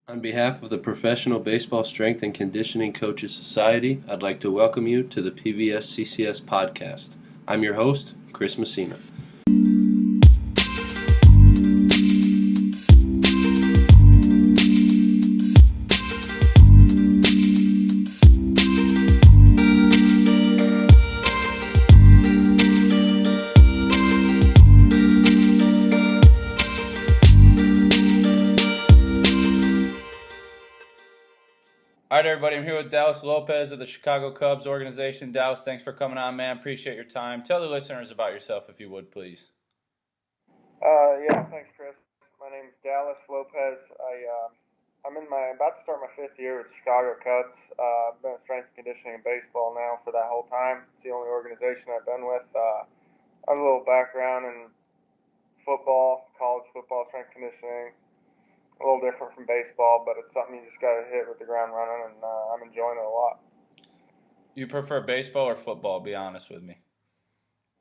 On behalf of the Professional Baseball Strength and Conditioning Coaches Society, I'd like to welcome you to the PBSCCS Podcast. I'm your host, Chris Messina. All right, everybody, I'm here with Dallas Lopez of the Chicago Cubs organization. Dallas, thanks for coming on, man. Appreciate your time. Tell the listeners about yourself, if you would, please. Yeah, thanks, Chris. My name's Dallas Lopez. I'm about to start my fifth year with Chicago Cubs. I've been in strength and conditioning and baseball now for that whole time. It's the only organization I've been with. I have a little background in football, college football, strength conditioning. A little different from baseball, but it's something you just got to hit with the ground running, and I'm enjoying it a lot. You prefer baseball or football? Be honest with me.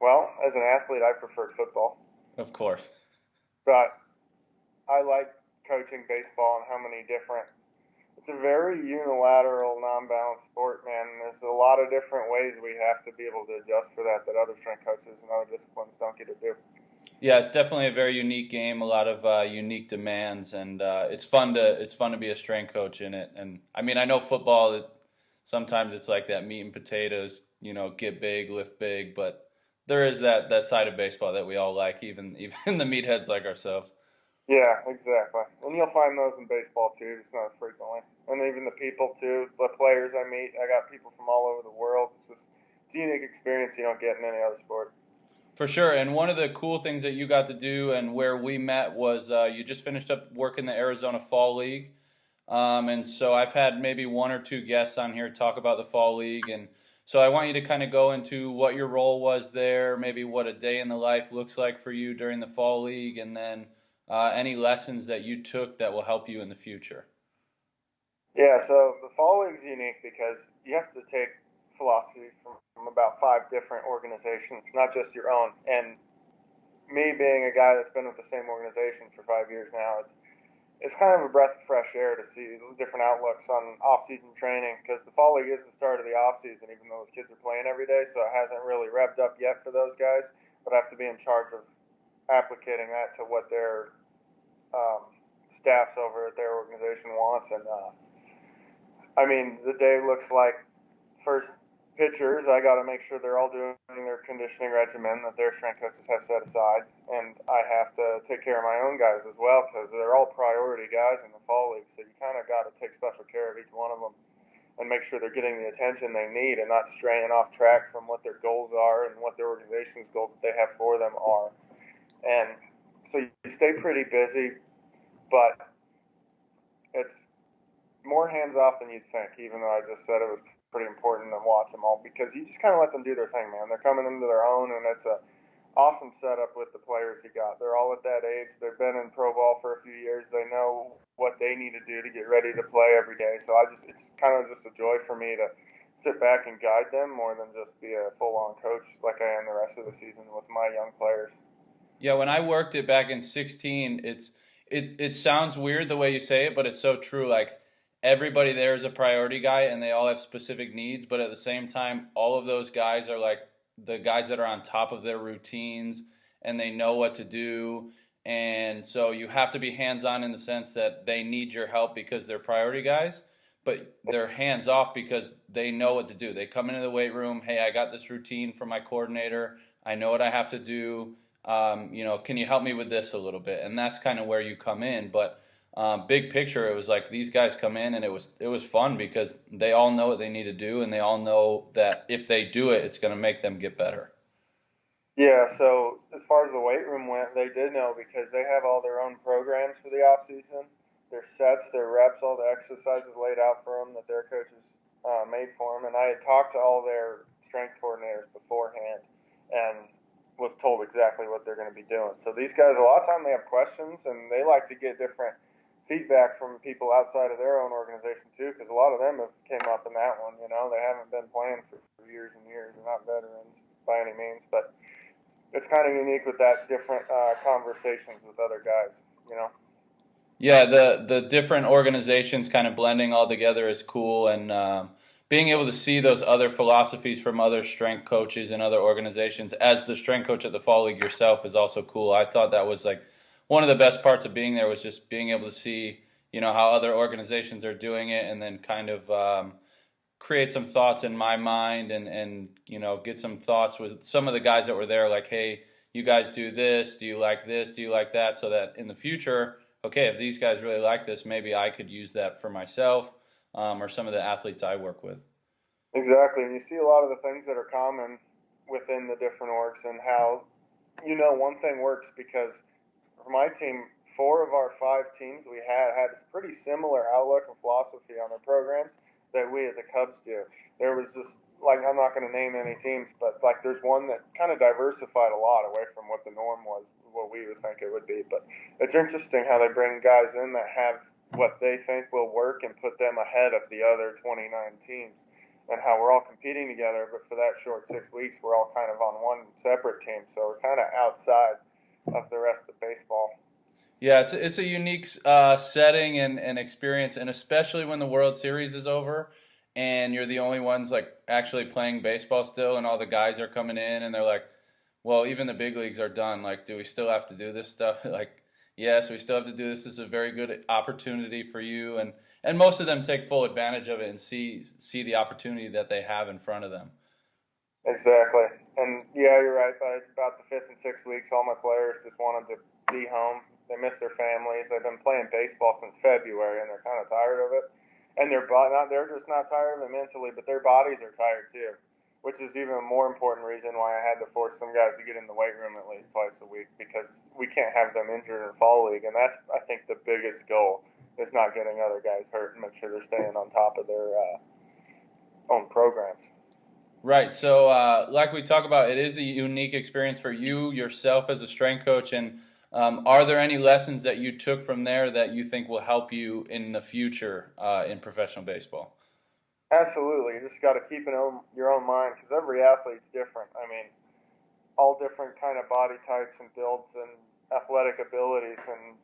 Well, as an athlete, I preferred football. Of course. But I like coaching baseball and how many different. It's a very unilateral, non-balanced sport, man. There's a lot of different ways we have to be able to adjust for that other strength coaches and other disciplines don't get to do. Yeah, it's definitely a very unique game. A lot of unique demands, and it's fun to be a strength coach in it. And I mean, I know football. Sometimes it's like that meat and potatoes. Get big, lift big, but there is that side of baseball that we all like, even the meatheads like ourselves. Yeah, exactly. And you'll find those in baseball too, just not as frequently. And even the people too, the players I meet, I got people from all over the world. It's a unique experience you don't get in any other sport. For sure. And one of the cool things that you got to do and where we met was you just finished up working the Arizona Fall League. And so I've had maybe one or two guests on here talk about the Fall League. And so I want you to kind of go into what your role was there, maybe what a day in the life looks like for you during the Fall League, and then any lessons that you took that will help you in the future. Yeah, so the Fall League's unique because you have to take philosophy from about 5 different organizations, not just your own. And me being a guy that's been with the same organization for 5 years now, it's kind of a breath of fresh air to see different outlooks on off-season training because the Fall League is the start of the off-season, even though those kids are playing every day, so it hasn't really revved up yet for those guys. But I have to be in charge of applicating that to what their staffs over at their organization wants. And I mean, the day looks like first pitchers, I got to make sure they're all doing their conditioning regimen that their strength coaches have set aside, and I have to take care of my own guys as well because they're all priority guys in the Fall League. So you kind of got to take special care of each one of them and make sure they're getting the attention they need and not straying off track from what their goals are and what their organization's goals that they have for them are. And so you stay pretty busy, but it's more hands off than you'd think, even though I just said it was pretty important to watch them all because you just kind of let them do their thing, man. They're coming into their own, and it's a awesome setup with the players you got. They're all at that age. They've been in pro ball for a few years. They know what they need to do to get ready to play every day. So it's kind of just a joy for me to sit back and guide them more than just be a full-on coach like I am the rest of the season with my young players. Yeah, when I worked it back in 16, it sounds weird the way you say it, but it's so true. Like, everybody there is a priority guy and they all have specific needs, but at the same time, all of those guys are like the guys that are on top of their routines and they know what to do. And so you have to be hands-on in the sense that they need your help because they're priority guys, but they're hands-off because they know what to do. They come into the weight room, hey, I got this routine from my coordinator. I know what I have to do. Can you help me with this a little bit? And that's kind of where you come in. But big picture, it was like these guys come in and it was fun because they all know what they need to do and they all know that if they do it, it's going to make them get better. Yeah, so as far as the weight room went, they did know because they have all their own programs for the off season, their sets, their reps, all the exercises laid out for them that their coaches made for them. And I had talked to all their strength coordinators beforehand and was told exactly what they're going to be doing. So these guys, a lot of time they have questions and they like to get different feedback from people outside of their own organization too, because a lot of them have came up in that one. They haven't been playing for years and years. They're not veterans by any means, but it's kind of unique with that different conversations with other guys. Yeah, the different organizations kind of blending all together is cool, and being able to see those other philosophies from other strength coaches and other organizations as the strength coach at the Fall League yourself is also cool. I thought that was like one of the best parts of being there was just being able to see, how other organizations are doing it, and then kind of create some thoughts in my mind, and get some thoughts with some of the guys that were there, like, hey, you guys do this, do you like this, do you like that, so that in the future, okay, if these guys really like this, maybe I could use that for myself, or some of the athletes I work with. Exactly, and you see a lot of the things that are common within the different orgs, and how one thing works, because for my team, 4 of our 5 teams we had a pretty similar outlook and philosophy on their programs that we at the Cubs do. There was just, like, I'm not going to name any teams, but like there's one that kind of diversified a lot away from what the norm was, what we would think it would be. But it's interesting how they bring guys in that have what they think will work and put them ahead of the other 29 teams, and how we're all competing together, but for that short 6 weeks, we're all kind of on one separate team. So we're kind of outside of the rest of baseball. Yeah, it's a unique setting and experience, and especially when the World Series is over and you're the only ones like actually playing baseball still, and all the guys are coming in and they're like, well, even the big leagues are done. Like, do we still have to do this stuff? Like, yes, we still have to do this. This is a very good opportunity for you, and most of them take full advantage of it and see the opportunity that they have in front of them. Exactly. And yeah, you're right. By about the 5th and 6th weeks, all my players just wanted to be home. They miss their families. They've been playing baseball since February, and they're kind of tired of it. And they're just not tired of it mentally, but their bodies are tired too, which is even a more important reason why I had to force some guys to get in the weight room at least twice a week, because we can't have them injured in the fall league. And that's, I think, the biggest goal, is not getting other guys hurt and make sure they're staying on top of their own programs. Right. So, like we talk about, it is a unique experience for you yourself as a strength coach. And are there any lessons that you took from there that you think will help you in the future in professional baseball? Absolutely. You just got to keep your own mind, because every athlete's different. I mean, all different kind of body types and builds and athletic abilities, and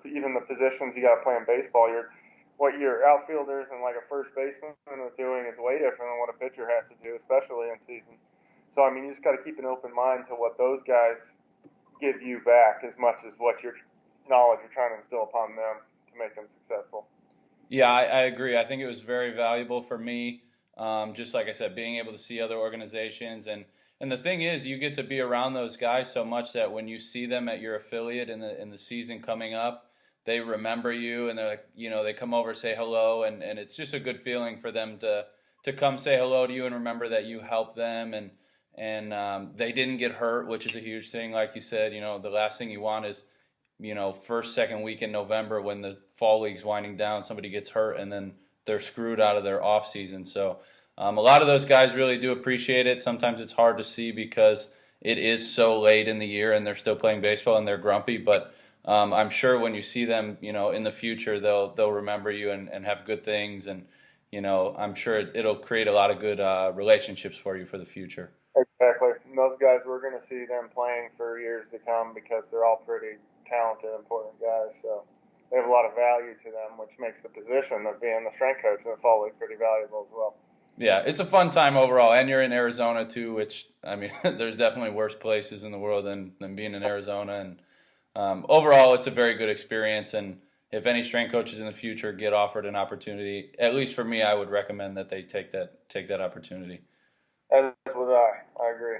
even the positions you got to play in baseball. What your outfielders and like a first baseman are doing is way different than what a pitcher has to do, especially in season. So, I mean, you just got to keep an open mind to what those guys give you back as much as what your knowledge you're trying to instill upon them to make them successful. Yeah, I agree. I think it was very valuable for me. Just like I said, being able to see other organizations, and the thing is, you get to be around those guys so much that when you see them at your affiliate in the season coming up, they remember you, and they're like, they come over, say hello, and it's just a good feeling for them to come say hello to you and remember that you helped them, and they didn't get hurt, which is a huge thing. Like you said, the last thing you want is, first, second week in November when the fall league's winding down, somebody gets hurt and then they're screwed out of their off season. So a lot of those guys really do appreciate it. Sometimes it's hard to see because it is so late in the year and they're still playing baseball and they're grumpy, but I'm sure when you see them, in the future, they'll remember you and have good things, and I'm sure it'll create a lot of good relationships for you for the future. Exactly. And those guys, we're going to see them playing for years to come, because they're all pretty talented, important guys. So they have a lot of value to them, which makes the position of being the strength coach in the fall league pretty valuable as well. Yeah, it's a fun time overall, and you're in Arizona too, which, I mean, there's definitely worse places in the world than being in Arizona, and overall, it's a very good experience, and if any strength coaches in the future get offered an opportunity, at least for me, I would recommend that they take that opportunity. As would I agree.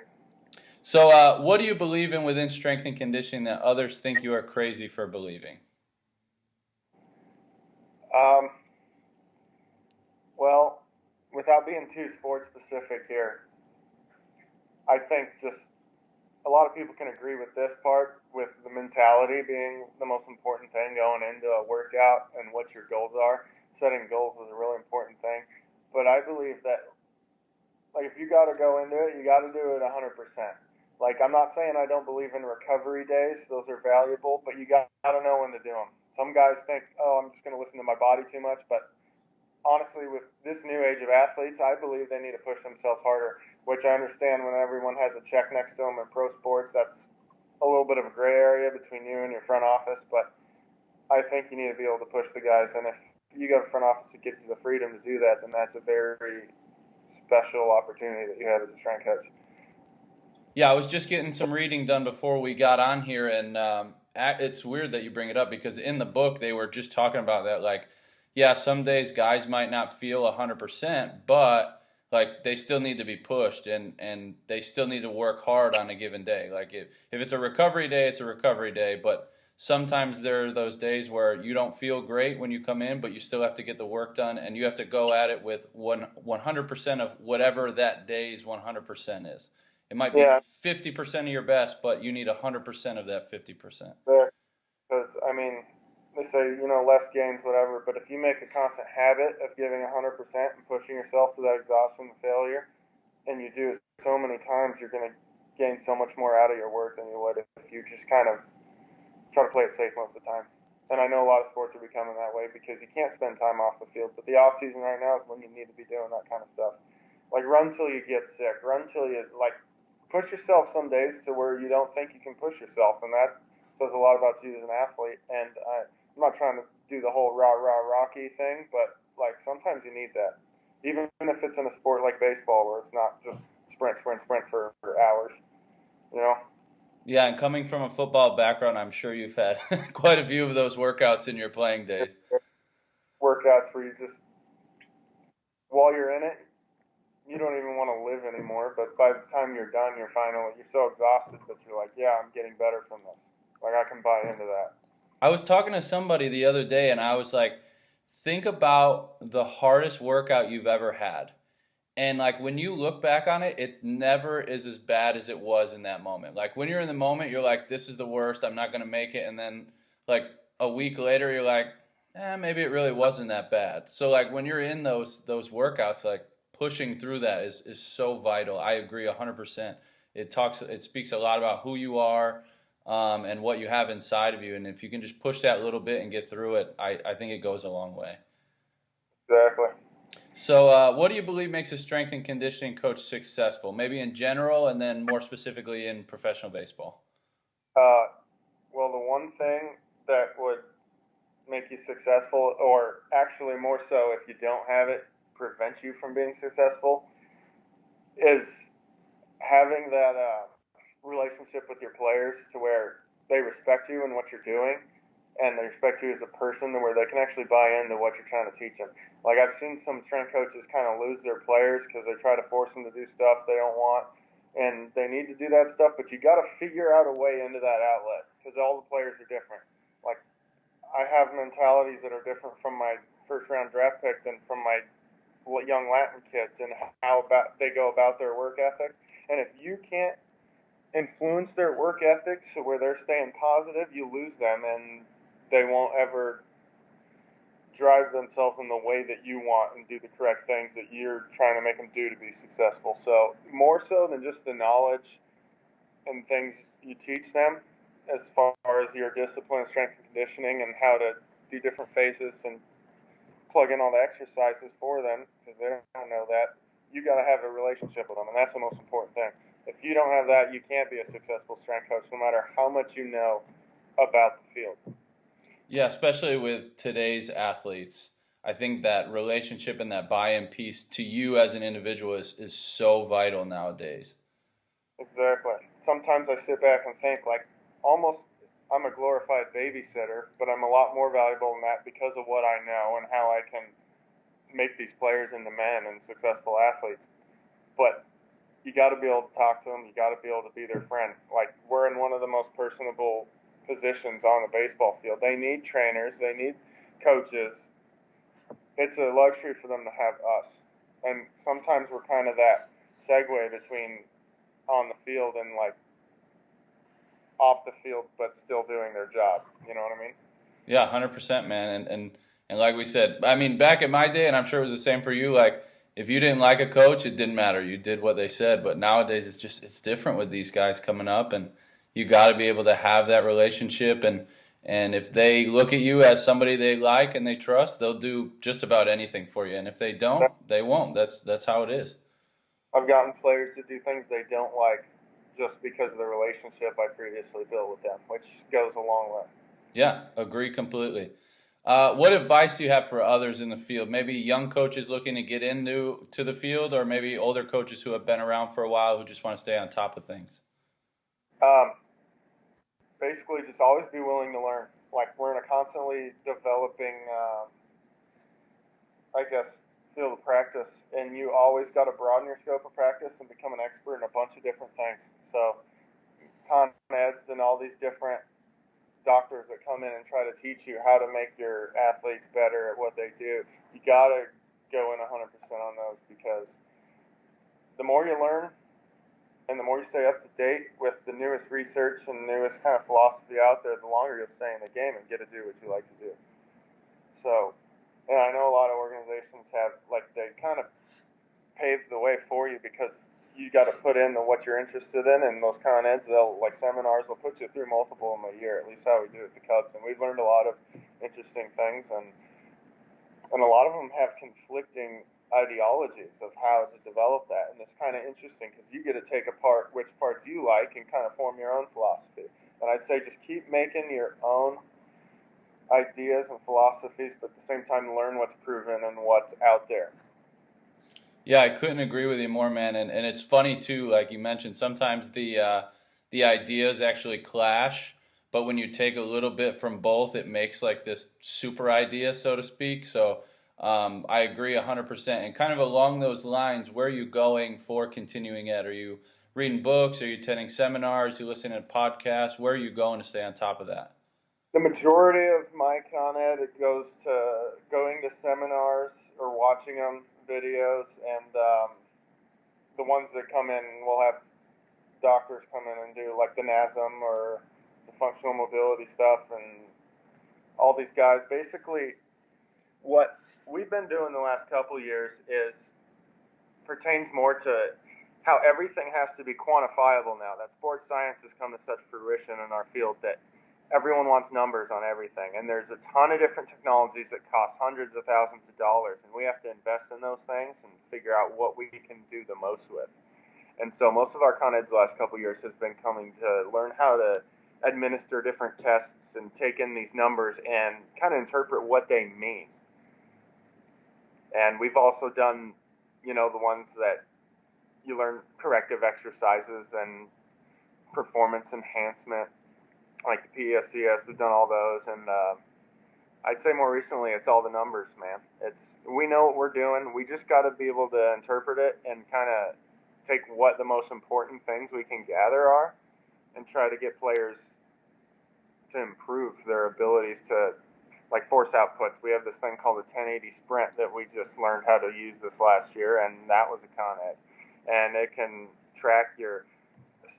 So what do you believe in within strength and conditioning that others think you are crazy for believing? Well, without being too sports specific here, I think just a lot of people can agree with this part, with the mentality being the most important thing going into a workout and what your goals are. Setting goals is a really important thing. But I believe that, like, if you got to go into it, you got to do it 100%. Like, I'm not saying I don't believe in recovery days. Those are valuable, but you got to know when to do them. Some guys think, oh, I'm just going to listen to my body too much. But honestly, with this new age of athletes, I believe they need to push themselves harder, which I understand when everyone has a check next to them in pro sports. That's a little bit of a gray area between you and your front office. But I think you need to be able to push the guys, and if you got a front office that gives you the freedom to do that, then that's a very special opportunity that you have as a strength coach. Yeah, I was just getting some reading done before we got on here, and it's weird that you bring it up because in the book they were just talking about that, like, yeah, some days guys might not feel 100%, but like they still need to be pushed and they still need to work hard on a given day. Like if it's a recovery day, it's a recovery day, but sometimes there are those days where you don't feel great when you come in, but you still have to get the work done and you have to go at it with 100% of whatever that day's 100% is. It might be 50% of your best, but you need 100% of that 50%. Because, I mean, they say, less gains, whatever, but if you make a constant habit of giving 100% and pushing yourself to that exhaustion and failure, and you do it so many times, you're going to gain so much more out of your work than you would if you just kind of try to play it safe most of the time. And I know a lot of sports are becoming that way because you can't spend time off the field, but the off season right now is when you need to be doing that kind of stuff. Like, run till you get sick. Run till you, push yourself some days to where you don't think you can push yourself, and that says a lot about you as an athlete. And I'm not trying to do the whole Rocky thing, but sometimes you need that, even if it's in a sport like baseball where it's not just sprint for hours. Yeah, and coming from a football background, I'm sure you've had quite a few of those workouts in your playing days. Workouts where you just, while you're in it, you don't even want to live anymore, but by the time you're done, you're so exhausted that you're like, yeah, I'm getting better from this. Like, I can buy into that. I was talking to somebody the other day, and I was like, think about the hardest workout you've ever had. And, when you look back on it, it never is as bad as it was in that moment. Like, when you're in the moment, you're like, this is the worst, I'm not going to make it. And then, a week later, you're like, maybe it really wasn't that bad. So, when you're in those workouts, pushing through that is so vital. I agree 100%. It speaks a lot about who you are and what you have inside of you. And if you can just push that little bit and get through it, I think it goes a long way. Exactly. So what do you believe makes a strength and conditioning coach successful? Maybe in general and then more specifically in professional baseball. Well, the one thing that would make you successful, or actually more so if you don't have it, prevent you from being successful, is having that relationship with your players to where they respect you and what you're doing, and they respect you as a person to where they can actually buy into what you're trying to teach them. I've seen some strength coaches kind of lose their players because they try to force them to do stuff they don't want, and they need to do that stuff, but you got to figure out a way into that outlet because all the players are different. I have mentalities that are different from my first-round draft pick than from my young Latin kids, and how they go about their work ethic. And if you can't influence their work ethic to where they're staying positive, you lose them, and they won't ever drive themselves in the way that you want and do the correct things that you're trying to make them do to be successful. So more so than just the knowledge and things you teach them, as far as your discipline, strength and conditioning, and how to do different phases and plug in all the exercises for them, because they don't know that. You got to have a relationship with them, and that's the most important thing. If you don't have that, you can't be a successful strength coach, no matter how much you know about the field. Yeah, especially with today's athletes. I think that relationship and that buy-in piece to you as an individual is so vital nowadays. Exactly. Sometimes I sit back and think, almost I'm a glorified babysitter, but I'm a lot more valuable than that because of what I know and how I can make these players into men and successful athletes. But you got to be able to talk to them. You got to be able to be their friend. We're in one of the most personable positions on the baseball field. They need trainers. They need coaches. It's a luxury for them to have us. And sometimes we're kind of that segue between on the field and off the field, but still doing their job. You know what I mean? Yeah, 100%, man. And like we said, I mean, back in my day, and I'm sure it was the same for you, if you didn't like a coach, it didn't matter. You did what they said. But nowadays, it's different with these guys coming up, and you got to be able to have that relationship. And if they look at you as somebody they like and they trust, they'll do just about anything for you. And if they don't, they won't. That's how it is. I've gotten players to do things they don't like just because of the relationship I previously built with them, which goes a long way. Yeah, agree completely. What advice do you have for others in the field? Maybe young coaches looking to get into the field, or maybe older coaches who have been around for a while who just want to stay on top of things? Um, Basically, just always be willing to learn. Like, we're in a constantly developing, I guess, field of practice, and you always got to broaden your scope of practice and become an expert in a bunch of different things. So, con eds and all these different doctors that come in and try to teach you how to make your athletes better at what they do, you got to go in 100% on those, because the more you learn and the more you stay up to date with the newest research and newest kind of philosophy out there, the longer you'll stay in the game and get to do what you like to do. So, and I know a lot of organizations have, like, they kind of pave the way for you, because you got to put in what you're interested in, and those con eds, they'll, like, seminars, they'll put you through multiple of them a year, at least how we do it at the Cubs. And we've learned a lot of interesting things, and a lot of them have conflicting ideologies of how to develop that. And it's kind of interesting, because you get to take apart which parts you like and kind of form your own philosophy. And I'd say just keep making your own ideas and philosophies, but at the same time learn what's proven and what's out there. Yeah, I couldn't agree with you more, man. And it's funny too, like you mentioned, sometimes the ideas actually clash, but when you take a little bit from both, it makes like this super idea, so to speak. So I agree 100%. And kind of along those lines, where are you going for continuing ed? Are you reading books? Are you attending seminars? Are you listening to podcasts? Where are you going to stay on top of that? The majority of my con ed, it goes to going to seminars or watching them, videos, and the ones that come in, we'll have doctors come in and do, like, the NASM or the functional mobility stuff, and all these guys. Basically, what we've been doing the last couple of years pertains more to how everything has to be quantifiable now. That sports science has come to such fruition in our field that everyone wants numbers on everything, and there's a ton of different technologies that cost hundreds of thousands of dollars, and we have to invest in those things and figure out what we can do the most with. And so most of our con eds the last couple of years has been coming to learn how to administer different tests and take in these numbers and kind of interpret what they mean. And we've also done, the ones that you learn corrective exercises and performance enhancement, like the PBSCCS. We've done all those, and I'd say more recently it's all the numbers, man. We know what we're doing. We just got to be able to interpret it and kind of take what the most important things we can gather are, and try to get players to improve their abilities to, like, force outputs. We have this thing called the 1080 sprint that we just learned how to use this last year, and that was a con ed. And it can track your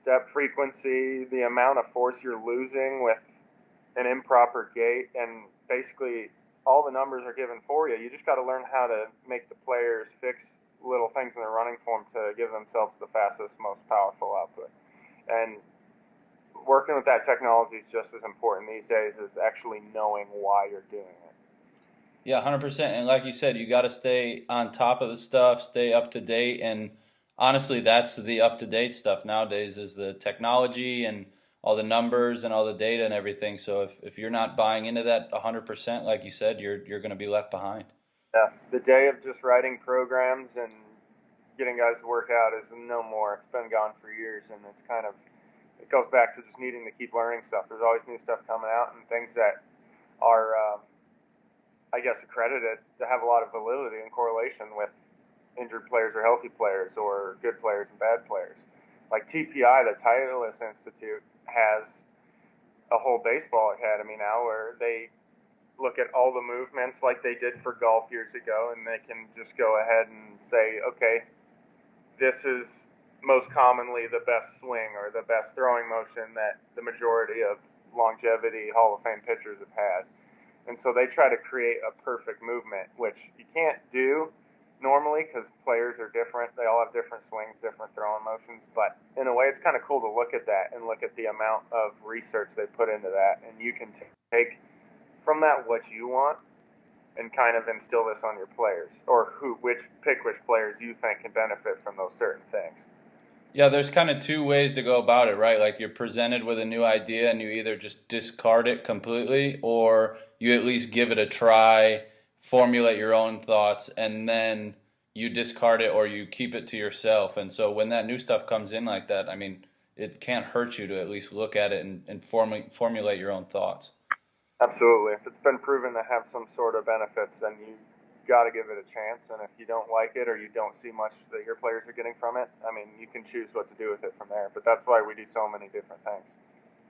step frequency, the amount of force you're losing with an improper gait, and basically all the numbers are given for you. You just got to learn how to make the players fix little things in their running form to give themselves the fastest, most powerful output. And working with that technology is just as important these days as actually knowing why you're doing it. Yeah, 100%. And like you said, you got to stay on top of the stuff, stay up to date. And honestly, that's the up to date stuff nowadays, is the technology and all the numbers and all the data and everything. So if you're not buying into that 100%, like you said, you're going to be left behind. Yeah, the day of just writing programs and getting guys to work out is no more. It's been gone for years, and it goes back to just needing to keep learning stuff. There's always new stuff coming out, and things that are, I guess, accredited to have a lot of validity and correlation with injured players or healthy players, or good players and bad players. Like TPI, the Titleist Institute, has a whole baseball academy now where they look at all the movements like they did for golf years ago, and they can just go ahead and say, okay, this is most commonly the best swing or the best throwing motion that the majority of longevity Hall of Fame pitchers have had. And so they try to create a perfect movement, which you can't do normally because players are different. They all have different swings, different throwing motions. But in a way, it's kind of cool to look at that and look at the amount of research they put into that. And you can take from that what you want and kind of instill this on your players, or which players you think can benefit from those certain things. Yeah, there's kind of two ways to go about it, right? Like you're presented with a new idea and you either just discard it completely or you at least give it a try, formulate your own thoughts, and then you discard it or you keep it to yourself. And so when that new stuff comes in like that, I mean, it can't hurt you to at least look at it and formulate your own thoughts. Absolutely. If it's been proven to have some sort of benefits, then you got to give it a chance. And if you don't like it or you don't see much that your players are getting from it, I mean, you can choose what to do with it from there. But that's why we do so many different things.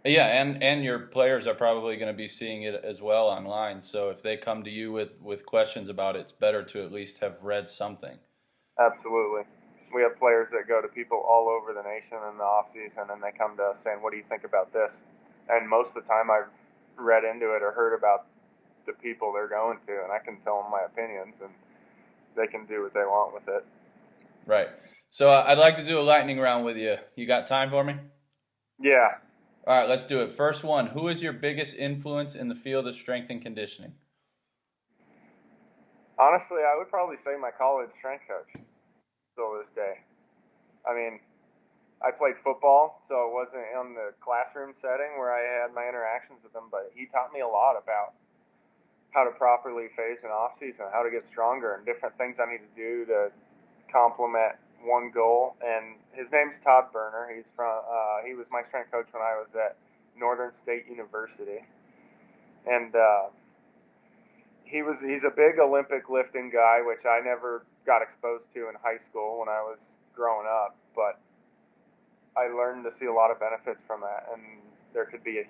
Yeah, and your players are probably going to be seeing it as well online. So if they come to you with questions about it, it's better to at least have read something. Absolutely. We have players that go to people all over the nation in the off season, and they come to us saying, "What do you think about this?" And most of the time, I've read into it or heard about the people they're going to, and I can tell them my opinions, and they can do what they want with it. Right. So I'd like to do a lightning round with you. You got time for me? Yeah. All right, let's do it. First one, who is your biggest influence in the field of strength and conditioning? Honestly, I would probably say my college strength coach still this day. I mean, I played football, so it wasn't in the classroom setting where I had my interactions with him, but he taught me a lot about how to properly phase an off season, how to get stronger, and different things I need to do to complement one goal. And his name's Todd Berner. He was my strength coach when I was at Northern State University, and he's a big Olympic lifting guy, which I never got exposed to in high school when I was growing up, but I learned to see a lot of benefits from that, and there could be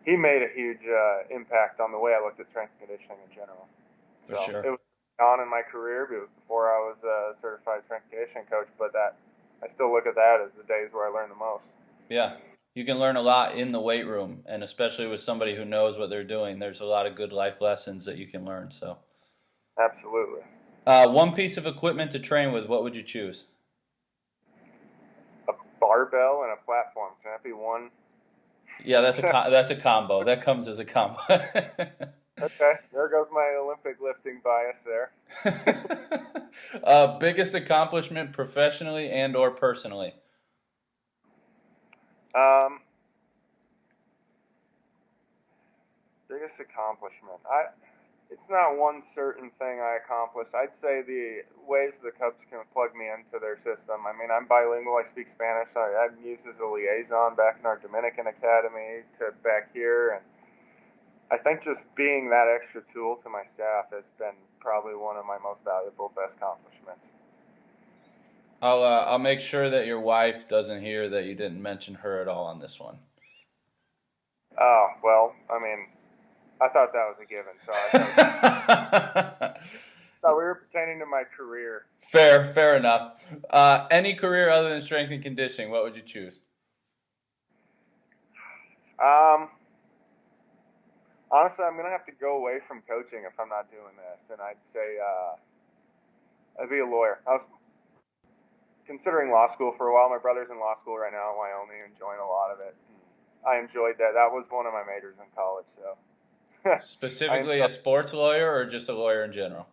he made a huge impact on the way I looked at strength and conditioning in general. For so sure. It was on in my career before I was a certified strength and conditioning coach, but I still look at that as the days where I learned the most. Yeah, you can learn a lot in the weight room, and especially with somebody who knows what they're doing, there's a lot of good life lessons that you can learn. So, absolutely. One piece of equipment to train with, what would you choose? A barbell and a platform. Can that be one? Yeah, that's a combo. That comes as a combo. Okay, there goes my Olympic lifting bias there. Biggest accomplishment professionally and or personally? Biggest accomplishment. It's not one certain thing I accomplished. I'd say the ways the Cubs can plug me into their system. I mean, I'm bilingual. I speak Spanish. I'm used as a liaison back in our Dominican Academy to back here, and I think just being that extra tool to my staff has been probably one of my most valuable, best accomplishments. I'll make sure that your wife doesn't hear that you didn't mention her at all on this one. Oh, well, I mean, I thought that was a given, so I thought we were pertaining to my career. Fair enough. Any career other than strength and conditioning, what would you choose? Honestly, I'm going to have to go away from coaching if I'm not doing this, and I'd say I'd be a lawyer. I was considering law school for a while. My brother's in law school right now in Wyoming, enjoying a lot of it. I enjoyed that. That was one of my majors in college, so. Specifically a sports lawyer or just a lawyer in general?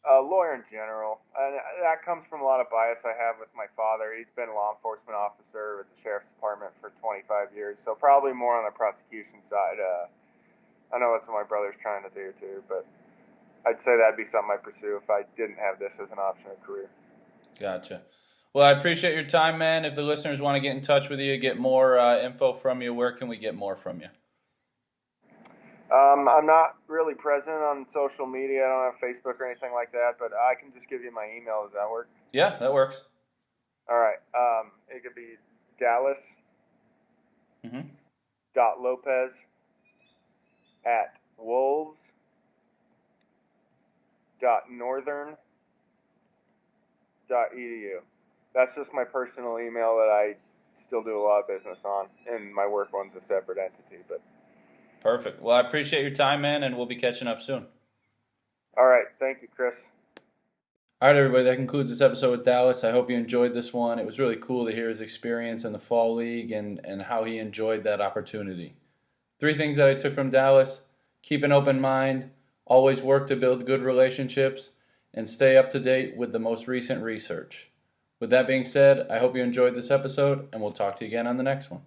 A lawyer in general. And that comes from a lot of bias I have with my father. He's been a law enforcement officer with the Sheriff's Department for 25 years, so probably more on the prosecution side. I know that's what my brother's trying to do too, but I'd say that'd be something I'd pursue if I didn't have this as an option of career. Gotcha. Well, I appreciate your time, man. If the listeners want to get in touch with you, get more info from you, where can we get more from you? I'm not really present on social media. I don't have Facebook or anything like that, but I can just give you my email. Does that work? Yeah, that works. All right. It could be Dallas .Lopez at wolves.northern.edu. That's just my personal email that I still do a lot of business on, and my work one's a separate entity. But perfect. Well, I appreciate your time, man, and we'll be catching up soon. All right. Thank you, Chris. All right, everybody. That concludes this episode with Dallas. I hope you enjoyed this one. It was really cool to hear his experience in the Fall League and how he enjoyed that opportunity. 3 things that I took from Dallas: keep an open mind, always work to build good relationships, and stay up to date with the most recent research. With that being said, I hope you enjoyed this episode, and we'll talk to you again on the next one.